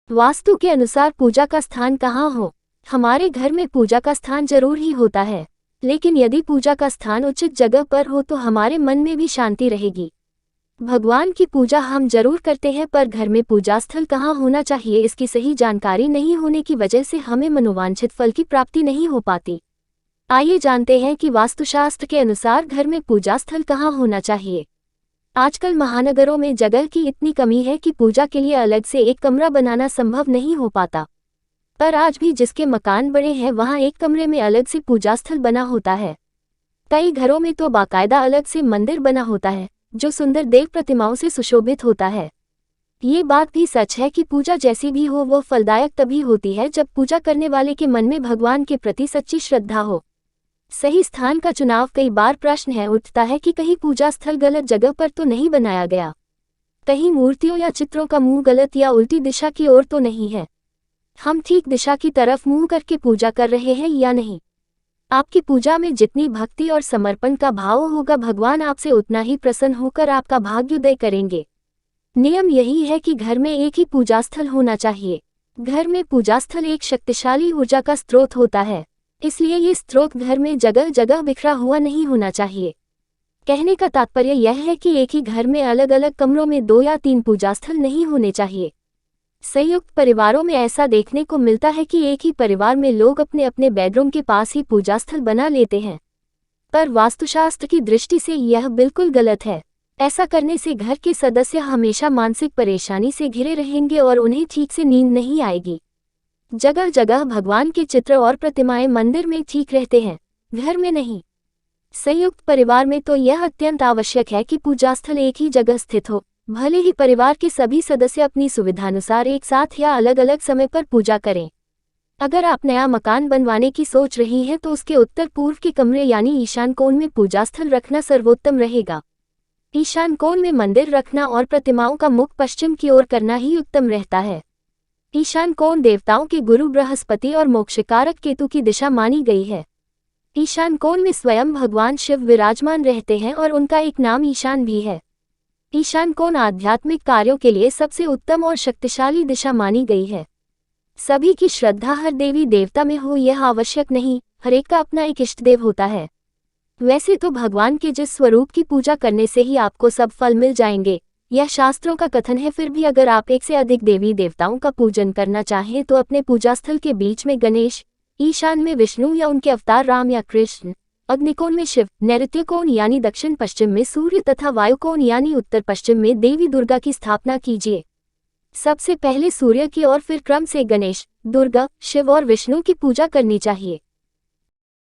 वास्तु के अनुसार पूजा का स्थान कहाँ हो? हमारे घर में पूजा का स्थान जरूर ही होता है, लेकिन यदि पूजा का स्थान उचित जगह पर हो तो हमारे मन में भी शांति रहेगी। भगवान की पूजा हम जरूर करते हैं, पर घर में पूजा स्थल कहाँ होना चाहिए इसकी सही जानकारी नहीं होने की वजह से हमें मनोवांछित फल की प्राप्ति नहीं हो पाती। आइए जानते हैं कि वास्तुशास्त्र के अनुसार घर में पूजा स्थल कहाँ होना चाहिए। आजकल महानगरों में जगह की इतनी कमी है कि पूजा के लिए अलग से एक कमरा बनाना संभव नहीं हो पाता। पर आज भी जिसके मकान बड़े हैं वहां एक कमरे में अलग से पूजा स्थल बना होता है। कई घरों में तो बाकायदा अलग से मंदिर बना होता है, जो सुंदर देव प्रतिमाओं से सुशोभित होता है। ये बात भी सच है कि पूजा जैसी भी हो वो फलदायक तभी होती है जब पूजा करने वाले के मन में भगवान के प्रति सच्ची श्रद्धा हो। सही स्थान का चुनाव कई बार प्रश्न है उठता है कि कहीं पूजा स्थल गलत जगह पर तो नहीं बनाया गया, कहीं मूर्तियों या चित्रों का मुंह गलत या उल्टी दिशा की ओर तो नहीं है, हम ठीक दिशा की तरफ मुंह करके पूजा कर रहे हैं या नहीं। आपकी पूजा में जितनी भक्ति और समर्पण का भाव होगा भगवान आपसे उतना ही प्रसन्न होकर आपका भाग्योदय करेंगे। नियम यही है कि घर में एक ही पूजा स्थल होना चाहिए। घर में पूजा स्थल एक शक्तिशाली ऊर्जा का स्रोत होता है, इसलिए ये स्रोत घर में जगह जगह बिखरा हुआ नहीं होना चाहिए। कहने का तात्पर्य यह है कि एक ही घर में अलग अलग कमरों में 2 या 3 पूजा स्थल नहीं होने चाहिए। संयुक्त परिवारों में ऐसा देखने को मिलता है कि एक ही परिवार में लोग अपने अपने बेडरूम के पास ही पूजा स्थल बना लेते हैं, पर वास्तुशास्त्र की दृष्टि से यह बिल्कुल गलत है। ऐसा करने से घर के सदस्य हमेशा मानसिक परेशानी से घिरे रहेंगे और उन्हें ठीक से नींद नहीं आएगी। जगह जगह भगवान के चित्र और प्रतिमाएं मंदिर में ठीक रहते हैं, घर में नहीं। संयुक्त परिवार में तो यह अत्यंत आवश्यक है कि पूजा स्थल एक ही जगह स्थित हो, भले ही परिवार के सभी सदस्य अपनी सुविधानुसार एक साथ या अलग अलग समय पर पूजा करें। अगर आप नया मकान बनवाने की सोच रही हैं तो उसके उत्तर पूर्व के कमरे यानी ईशान कोण में पूजा स्थल रखना सर्वोत्तम रहेगा। ईशान कोण में मंदिर रखना और प्रतिमाओं का मुख पश्चिम की ओर करना ही उत्तम रहता है। ईशान कोण देवताओं के गुरु बृहस्पति और मोक्षकारक केतु की दिशा मानी गई है। ईशान कोण में स्वयं भगवान शिव विराजमान रहते हैं और उनका एक नाम ईशान भी है। ईशान कोण आध्यात्मिक कार्यों के लिए सबसे उत्तम और शक्तिशाली दिशा मानी गई है। सभी की श्रद्धा हर देवी देवता में हो यह आवश्यक नहीं, हर एक का अपना एक इष्ट देव होता है। वैसे तो भगवान के जिस स्वरूप की पूजा करने से ही आपको सब फल मिल जाएंगे, यह शास्त्रों का कथन है। फिर भी अगर आप एक से अधिक देवी देवताओं का पूजन करना चाहें तो अपने पूजा स्थल के बीच में गणेश, ईशान में विष्णु या उनके अवतार राम या कृष्ण, अग्निकोण में शिव, नैऋत्य कोण यानी दक्षिण पश्चिम में सूर्य तथा वायुकोण यानी उत्तर पश्चिम में देवी दुर्गा की स्थापना कीजिए। सबसे पहले सूर्य की और फिर क्रम से गणेश, दुर्गा, शिव और विष्णु की पूजा करनी चाहिए।